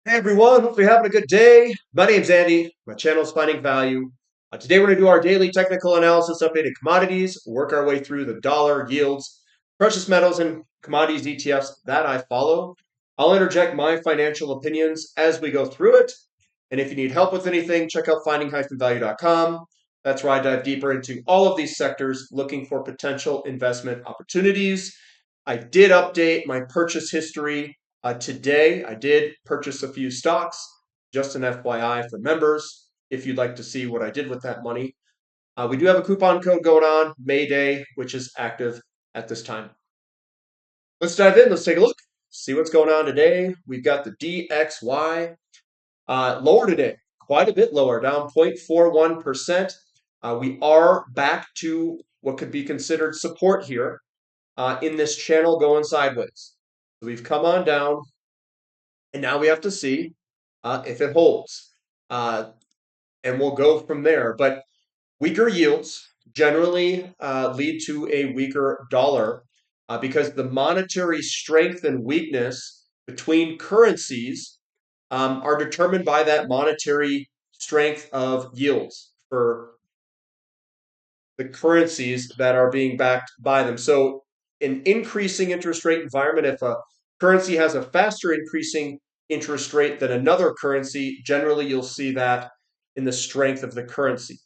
Hey everyone, hopefully you're having a good day. My name's Andy. My channel is Finding Value. Today we're going to do our daily technical analysis updated commodities, work our way through the dollar yields, precious metals, and commodities ETFs that I follow. I'll interject my financial opinions as we go through it. And if you need help with anything, check out finding-value.com. That's where I dive deeper into all of these sectors, looking for potential investment opportunities. I did update my purchase history today. I did purchase a few stocks, just an FYI for members, if you'd like to see what I did with that money. We do have a coupon code going on, May Day, which is active at this time. Let's dive in. Let's take a look, see what's going on today. We've got the DXY lower today, quite a bit lower, down 0.41%. We are back to what could be considered support here in this channel going sideways. So we've come on down, and now we have to see if it holds. Uh, and we'll go from there. But weaker yields generally lead to a weaker dollar because the monetary strength and weakness between currencies are determined by that monetary strength of yields for the currencies that are being backed by them. So, an increasing interest rate environment, if a currency has a faster increasing interest rate than another currency, generally you'll see that in the strength of the currency.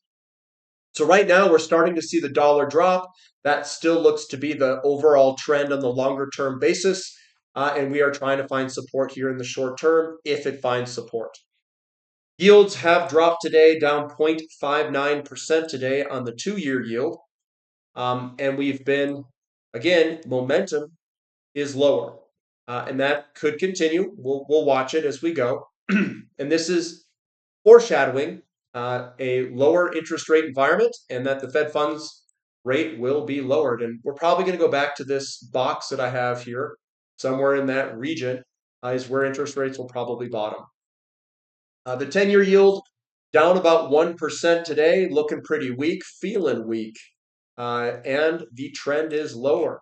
So, right now we're starting to see the dollar drop. That still looks to be the overall trend on the longer term basis. And we are trying to find support here in the short term if it finds support. Yields have dropped today, down 0.59% today on the 2-year yield. And we've been, again, momentum is lower. And that could continue. We'll watch it as we go. And this is foreshadowing a lower interest rate environment and that the Fed funds rate will be lowered. And we're probably going to go back to this box that I have here. Somewhere in that region is where interest rates will probably bottom. The 10-year yield down about 1% today, looking pretty weak, feeling weak. And the trend is lower.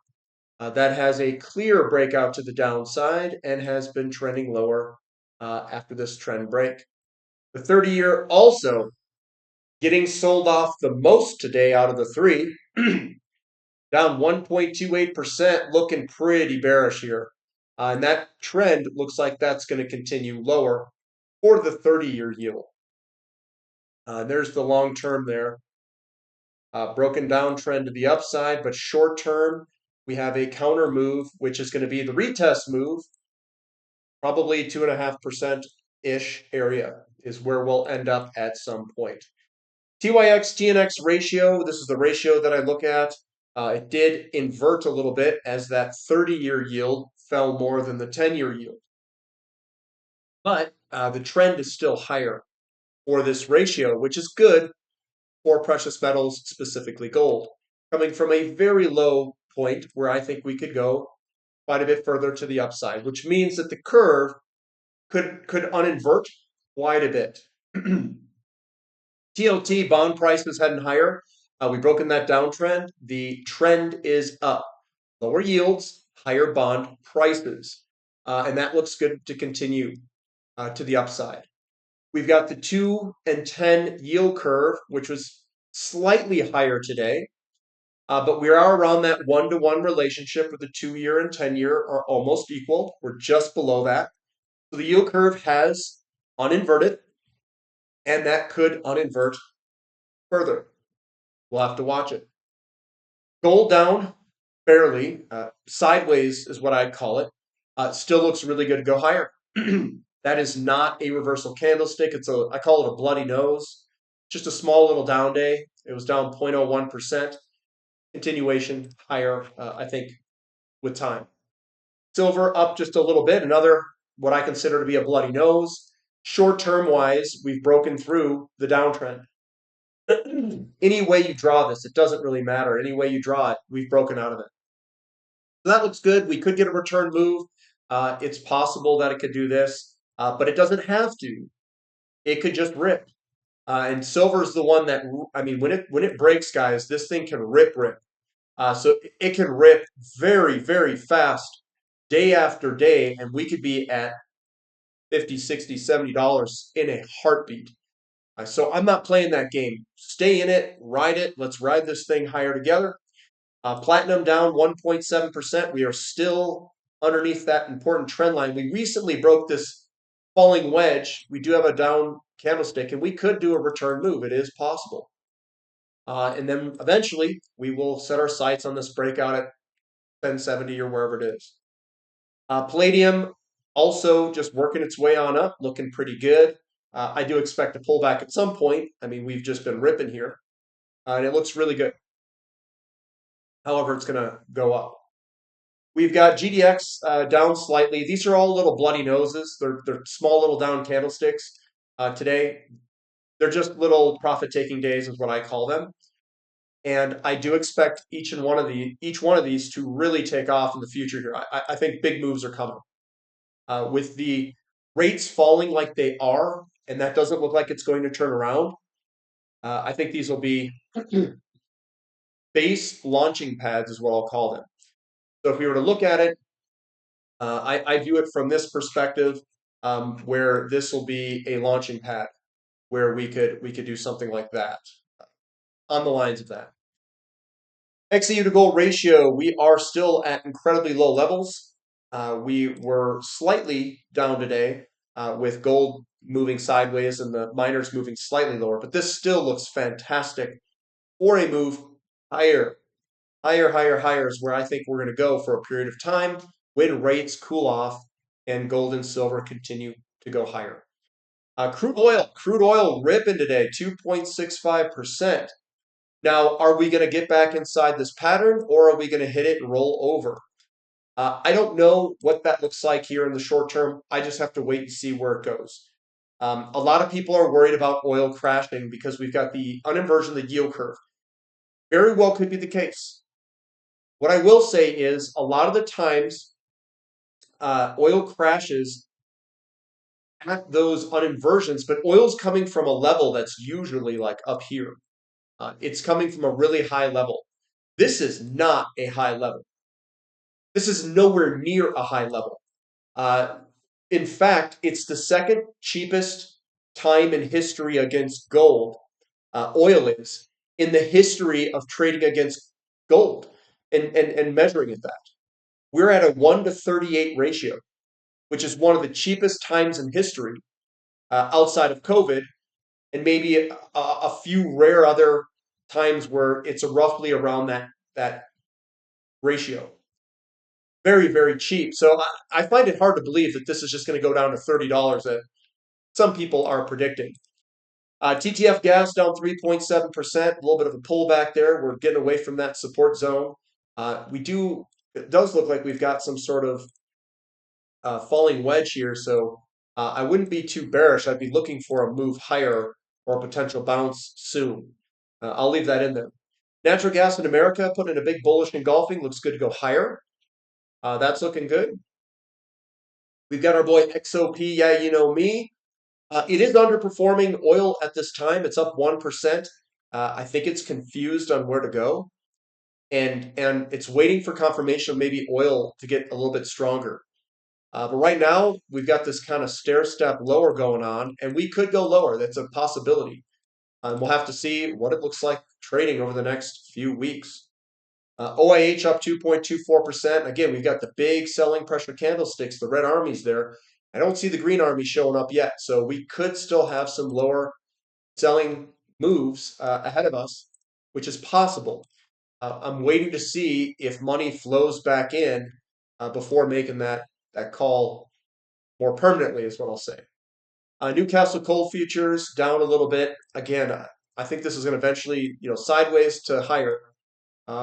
That has a clear breakout to the downside and has been trending lower after this trend break. The 30-year also getting sold off the most today out of the three, down 1.28%, looking pretty bearish here. And that trend looks like that's going to continue lower for the 30-year yield. There's the long term there. Broken down trend to the upside, but short term, we have a counter move, which is going to be the retest move, probably 2.5%-ish area is where we'll end up at some point. TYX TNX ratio, this is the ratio that I look at. It did invert a little bit as that 30-year yield fell more than the 10-year yield. But the trend is still higher for this ratio, which is good for precious metals, specifically gold, coming from a very low point where I think we could go quite a bit further to the upside, which means that the curve could uninvert quite a bit. TLT bond price was heading higher. We've broken that downtrend. The trend is up. Lower yields, higher bond prices. And that looks good to continue to the upside. We've got the 2 and 10 yield curve, which was slightly higher today. But we are around that 1-to-1 relationship with the 2-year and 10-year are almost equal. We're just below that. So the yield curve has uninverted, and that could uninvert further. We'll have to watch it. Gold down barely, sideways is what I'd call it. Still looks really good to go higher. That is not a reversal candlestick. I call it a bloody nose. Just a small little down day. It was down 0.01%. Continuation higher, I think, with time. Silver up just a little bit. Another, what I consider to be a bloody nose. Short-term wise, we've broken through the downtrend. Any way you draw this, it doesn't really matter. Any way you draw it, we've broken out of it. So that looks good. We could get a return move. It's possible that it could do this, but it doesn't have to. It could just rip. And silver is the one that, I mean, when it breaks, guys, this thing can rip. So it can rip very, very fast, day after day, and we could be at 50, 60, $70 in a heartbeat. So I'm not playing that game. Stay in it, ride it. Let's ride this thing higher together. Platinum down 1.7%. We are still underneath that important trend line. We recently broke this falling wedge. We do have a down candlestick, and we could do a return move. It is possible. And then eventually we will set our sights on this breakout at 1070 or wherever it is. Palladium also just working its way on up, looking pretty good. I do expect a pullback at some point. I mean, we've just been ripping here, and it looks really good. However, it's going to go up. We've got GDX down slightly. These are all little bloody noses. They're small little down candlesticks today. They're just little profit-taking days is what I call them. And I do expect each one of these to really take off in the future here. I think big moves are coming. With the rates falling like they are, and that doesn't look like it's going to turn around, I think these will be base launching pads is what I'll call them. So if we were to look at it, I view it from this perspective, where this will be a launching pad, where we could do something like that, on the lines of that. XAU to gold ratio, we are still at incredibly low levels. We were slightly down today, with gold moving sideways and the miners moving slightly lower, but this still looks fantastic for a move higher. Higher is where I think we're going to go for a period of time when rates cool off and gold and silver continue to go higher. Crude oil ripping today, 2.65%. Now, are we going to get back inside this pattern, or are we going to hit it and roll over? I don't know what that looks like here in the short term. I just have to wait and see where it goes. A lot of people are worried about oil crashing because we've got the uninversion of the yield curve. Very well could be the case. What I will say is a lot of the times oil crashes at those uninversions, but oil's coming from a level that's usually like up here. It's coming from a really high level. This is not a high level. This is nowhere near a high level. In fact, it's the second cheapest time in history against gold, oil is, in the history of trading against gold and measuring it that. We're at a 1 to 38 ratio, which is one of the cheapest times in history outside of COVID, and maybe a few rare other times where it's roughly around that ratio. Very, very cheap. So I find it hard to believe that this is just going to go down to $30 that some people are predicting. TTF gas down 3.7%, a little bit of a pullback there. We're getting away from that support zone. It does look like we've got some sort of falling wedge here, so I wouldn't be too bearish. I'd be looking for a move higher or a potential bounce soon. I'll leave that in there. Natural gas in America, put in a big bullish engulfing, looks good to go higher. That's looking good. We've got our boy XOP, yeah, you know me. It is underperforming oil at this time. It's up 1%. I think it's confused on where to go. And it's waiting for confirmation of maybe oil to get a little bit stronger. But right now, we've got this kind of stair-step lower going on, and we could go lower. That's a possibility. We'll have to see what it looks like trading over the next few weeks. OIH up 2.24%. Again, we've got the big selling pressure candlesticks, the red armies there. I don't see the green army showing up yet, so we could still have some lower selling moves ahead of us, which is possible. I'm waiting to see if money flows back in before making that call more permanently, is what I'll say. Newcastle coal futures down a little bit. Again, I think this is going to eventually, sideways to higher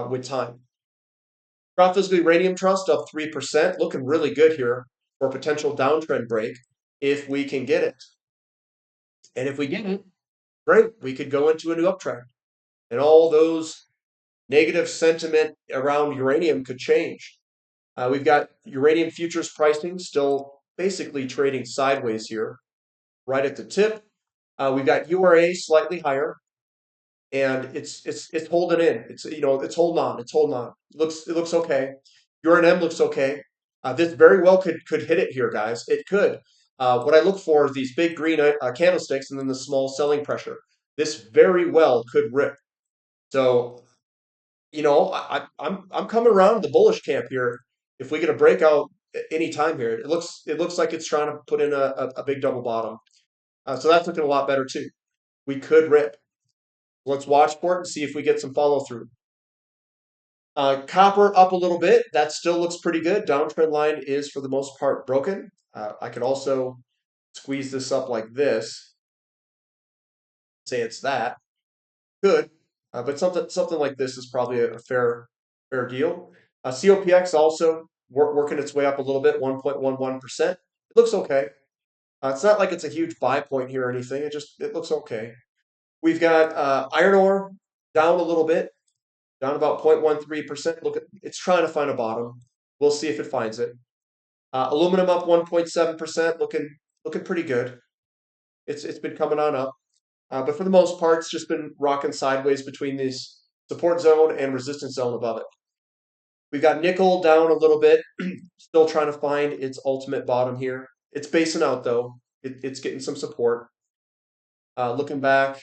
with time. Crop Physical Uranium Trust up 3%, looking really good here for a potential downtrend break if we can get it. And if we get it, great, we could go into a new uptrend. And all those negative sentiment around uranium could change. We've got uranium futures pricing still basically trading sideways here, right at the tip. We've got URA slightly higher, and it's holding in. It's holding on. It's holding on. It looks okay. URNM looks okay. This very well could hit it here, guys. It could. What I look for is these big green candlesticks and then the small selling pressure. This very well could rip. So, I'm coming around to the bullish camp here. If we get a breakout any time here, it looks like it's trying to put in a big double bottom. So that's looking a lot better too. We could rip. Let's watch for it and see if we get some follow through. Copper up a little bit. That still looks pretty good. Downtrend line is for the most part broken. I could also squeeze this up like this. Say it's that. Good. But something like this is probably a fair deal. COPX also working its way up a little bit, 1.11%. It looks okay. It's not like it's a huge buy point here or anything. It looks okay. We've got iron ore down a little bit, down about 0.13%. Look, it's trying to find a bottom. We'll see if it finds it. Aluminum up 1.7%, looking pretty good. It's been coming on up. But for the most part, it's just been rocking sideways between this support zone and resistance zone above it. We've got nickel down a little bit, still trying to find its ultimate bottom here. It's basing out though. It's getting some support. Looking back,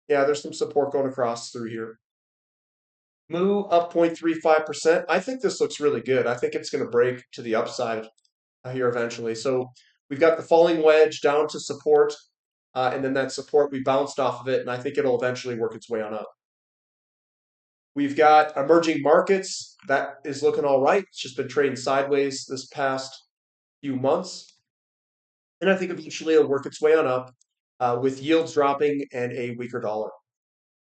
yeah, there's some support going across through here. Mu up 0.35%. I think this looks really good. I think it's going to break to the upside here eventually. So we've got the falling wedge down to support, and then that support we bounced off of it, and I think it'll eventually work its way on up. We've got emerging markets. That is looking all right. It's just been trading sideways this past few months. And I think eventually it'll work its way on up with yields dropping and a weaker dollar.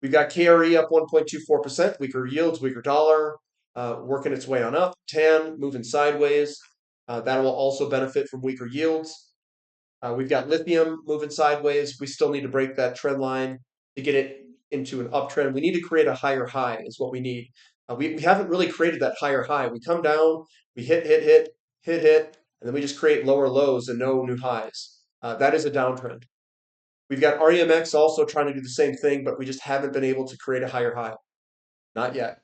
We've got KRE up 1.24%, weaker yields, weaker dollar, working its way on up. TAN moving sideways. That will also benefit from weaker yields. We've got lithium moving sideways. We still need to break that trend line to get it into an uptrend. We need to create a higher high is what we need. We haven't really created that higher high. We come down, we hit, and then we just create lower lows and no new highs. That is a downtrend. We've got REMX also trying to do the same thing, but we just haven't been able to create a higher high. Not yet.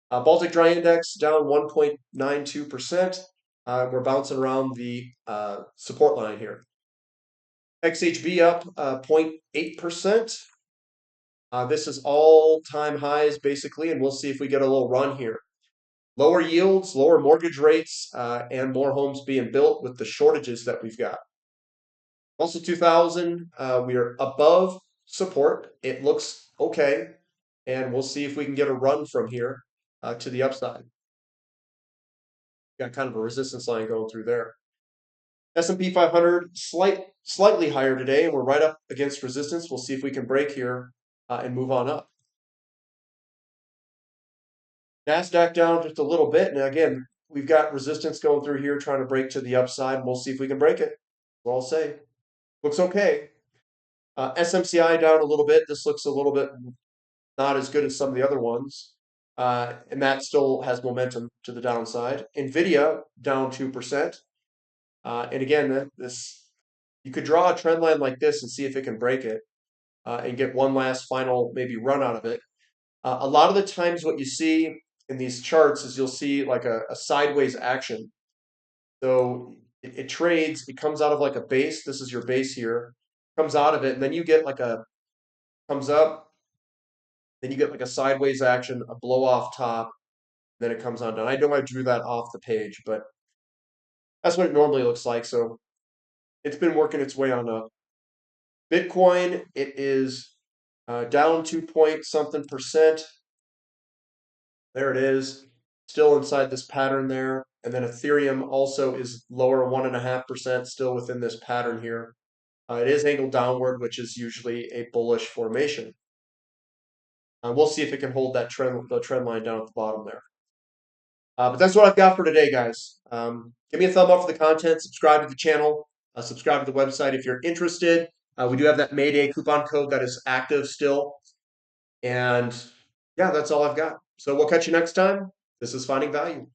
Baltic Dry Index down 1.92%. We're bouncing around the support line here. XHB up 0.8%. This is all-time highs basically, and we'll see if we get a little run here. Lower yields, lower mortgage rates, and more homes being built with the shortages that we've got. Also 2000, we are above support. It looks okay, and we'll see if we can get a run from here to the upside. Got kind of a resistance line going through there. S&P 500 slightly higher today, and we're right up against resistance. We'll see if we can break here and move on up. NASDAQ down just a little bit, and again, we've got resistance going through here, trying to break to the upside, and we'll see if we can break it. Well, I'll say. Looks okay. SMCI down a little bit. This looks a little bit not as good as some of the other ones. And that still has momentum to the downside. NVIDIA down 2%. And again, you could draw a trend line like this and see if it can break it and get one last final maybe run out of it. A lot of the times what you see in these charts is you'll see like a sideways action. So it trades, it comes out of like a base. This is your base here. Comes out of it, and then you get like comes up, then you get like a sideways action, a blow off top, then it comes on down. I know I drew that off the page, but that's what it normally looks like. So it's been working its way on up. Bitcoin, it is down 2-point-something%. There it is, still inside this pattern there. And then Ethereum also is lower 1.5%, still within this pattern here. It is angled downward, which is usually a bullish formation. We'll see if it can hold the trend line down at the bottom there. But that's what I've got for today, guys. Give me a thumb up for the content. Subscribe to the channel. Subscribe to the website if you're interested. We do have that Mayday coupon code that is active still. And yeah, that's all I've got. So we'll catch you next time. This is Finding Value.